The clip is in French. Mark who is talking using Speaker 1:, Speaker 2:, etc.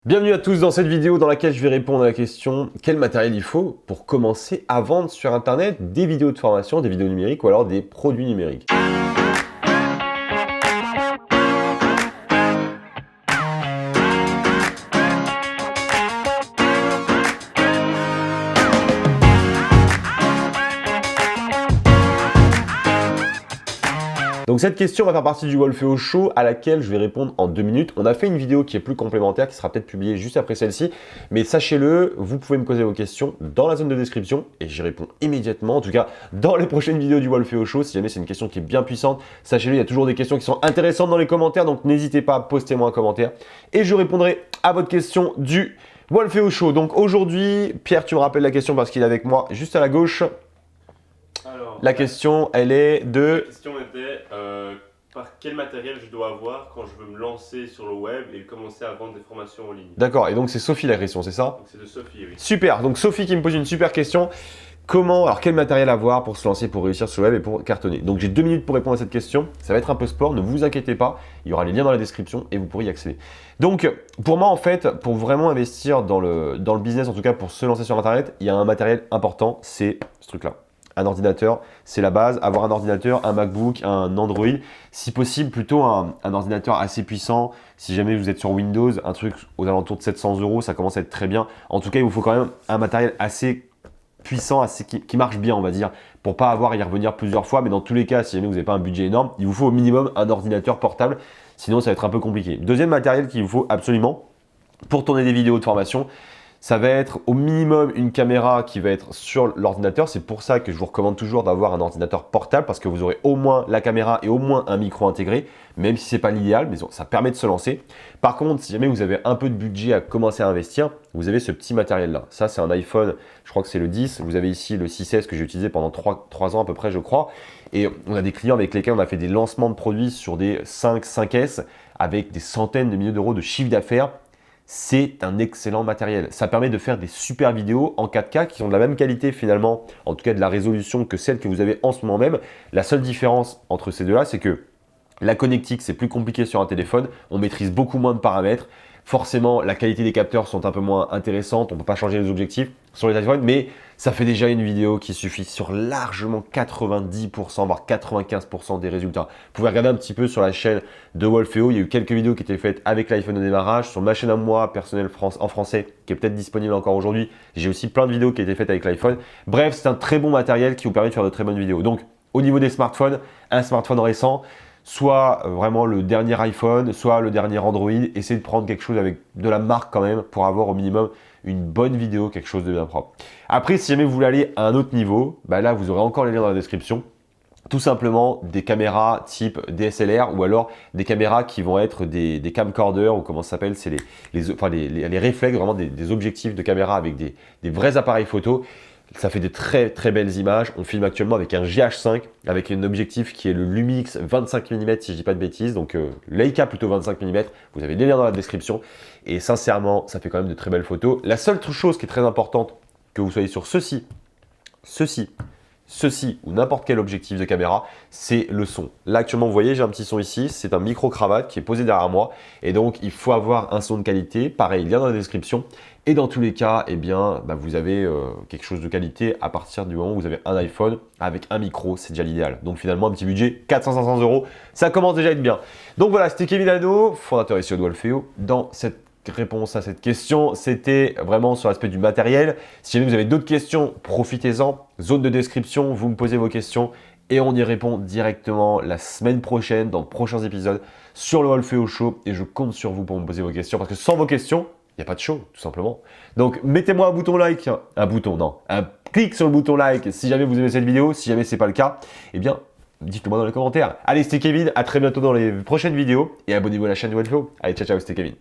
Speaker 1: Bienvenue à tous dans cette vidéo dans laquelle je vais répondre à la question quel matériel il faut pour commencer à vendre sur internet des vidéos de formation, des vidéos numériques ou alors des produits numériques. Donc cette question va faire partie du Wolfeo Show à laquelle je vais répondre en 2 minutes. On a fait une vidéo qui est plus complémentaire, qui sera peut-être publiée juste après celle-ci. Mais sachez-le, vous pouvez me poser vos questions dans la zone de description et j'y réponds immédiatement. En tout cas, dans les prochaines vidéos du Wolfeo Show, si jamais c'est une question qui est bien puissante, sachez-le, il y a toujours des questions qui sont intéressantes dans les commentaires. Donc n'hésitez pas, postez-moi un commentaire et je répondrai à votre question du Wolfeo Show. Donc aujourd'hui, Pierre, tu me rappelles la question parce qu'il est avec moi juste à la gauche.
Speaker 2: Alors,
Speaker 1: La question, elle est
Speaker 2: la
Speaker 1: de...
Speaker 2: question était par quel matériel je dois avoir quand je veux me lancer sur le web et commencer à vendre des formations en ligne.
Speaker 1: D'accord, et donc c'est Sophie la question, c'est ça?
Speaker 2: Donc c'est de Sophie, oui.
Speaker 1: Super, donc Sophie qui me pose une super question. Alors quel matériel avoir pour se lancer, pour réussir sur le web et pour cartonner? Donc j'ai 2 minutes pour répondre à cette question. Ça va être un peu sport, ne vous inquiétez pas. Il y aura les liens dans la description et vous pourrez y accéder. Donc pour moi en fait, pour vraiment investir dans le business, en tout cas pour se lancer sur internet, il y a un matériel important, c'est ce truc-là. Un ordinateur, c'est la base. Avoir un ordinateur, un MacBook, un Android, si possible plutôt un ordinateur assez puissant. Si jamais vous êtes sur Windows, un truc aux alentours de 700 €, ça commence à être très bien. En tout cas, il vous faut quand même un matériel assez puissant, qui marche bien, on va dire, pour pas avoir à y revenir plusieurs fois. Mais dans tous les cas, si jamais vous n'avez pas un budget énorme, il vous faut au minimum un ordinateur portable. Sinon, ça va être un peu compliqué. Deuxième matériel qu'il vous faut absolument pour tourner des vidéos de formation, ça va être au minimum une caméra qui va être sur l'ordinateur. C'est pour ça que je vous recommande toujours d'avoir un ordinateur portable parce que vous aurez au moins la caméra et au moins un micro intégré, même si ce n'est pas l'idéal, mais ça permet de se lancer. Par contre, si jamais vous avez un peu de budget à commencer à investir, vous avez ce petit matériel-là. Ça, c'est un iPhone, je crois que c'est le 10. Vous avez ici le 6S que j'ai utilisé pendant 3 ans à peu près, je crois. Et on a des clients avec lesquels on a fait des lancements de produits sur des 5S avec des centaines de milliers d'euros de chiffre d'affaires. C'est un excellent matériel. Ça permet de faire des super vidéos en 4K qui sont de la même qualité finalement, en tout cas de la résolution que celle que vous avez en ce moment même. La seule différence entre ces deux-là, c'est que la connectique, c'est plus compliqué sur un téléphone. On maîtrise beaucoup moins de paramètres. Forcément, la qualité des capteurs sont un peu moins intéressantes. On ne peut pas changer les objectifs sur les iPhones, mais ça fait déjà une vidéo qui suffit sur largement 90%, voire 95% des résultats. Vous pouvez regarder un petit peu sur la chaîne de Wolfeo. Il y a eu quelques vidéos qui étaient faites avec l'iPhone au démarrage. Sur ma chaîne à moi, personnelle en français, qui est peut-être disponible encore aujourd'hui, j'ai aussi plein de vidéos qui ont été faites avec l'iPhone. Bref, c'est un très bon matériel qui vous permet de faire de très bonnes vidéos. Donc, au niveau des smartphones, un smartphone récent, soit vraiment le dernier iPhone, soit le dernier Android. Essayez de prendre quelque chose avec de la marque quand même pour avoir au minimum une bonne vidéo, quelque chose de bien propre. Après, si jamais vous voulez aller à un autre niveau, bah là, vous aurez encore les liens dans la description. Tout simplement des caméras type DSLR ou alors des caméras qui vont être des camcorders ou comment ça s'appelle, c'est les réflexes, vraiment des objectifs de caméra avec des vrais appareils photo. Ça fait des très très belles images. On filme actuellement avec un GH5 avec un objectif qui est le Lumix 25 mm si je dis pas de bêtises. Donc Leica plutôt 25 mm. Vous avez les liens dans la description. Et sincèrement, ça fait quand même de très belles photos. La seule chose qui est très importante, que vous soyez sur ceci ou n'importe quel objectif de caméra, c'est le son. Là actuellement vous voyez j'ai un petit son ici, c'est un micro cravate qui est posé derrière moi et donc il faut avoir un son de qualité, pareil lien dans la description et dans tous les cas eh bien vous avez quelque chose de qualité à partir du moment où vous avez un iPhone avec un micro, c'est déjà l'idéal. Donc finalement un petit budget 400-500 €, ça commence déjà à être bien. Donc voilà, c'était Kevin Hano, fondateur ici de Wolfeo, dans cette réponse à cette question, c'était vraiment sur l'aspect du matériel. Si jamais vous avez d'autres questions, profitez-en. Zone de description, vous me posez vos questions et on y répond directement la semaine prochaine dans de prochains épisodes sur le Wolfeo Show et je compte sur vous pour me poser vos questions parce que sans vos questions, il n'y a pas de show tout simplement. Donc mettez-moi un bouton like, un clic sur le bouton like si jamais vous aimez cette vidéo. Si jamais c'est pas le cas, eh bien dites-le moi dans les commentaires. Allez, c'était Kevin, à très bientôt dans les prochaines vidéos et abonnez-vous à la chaîne de Wolfeo. Allez, ciao ciao, c'était Kevin.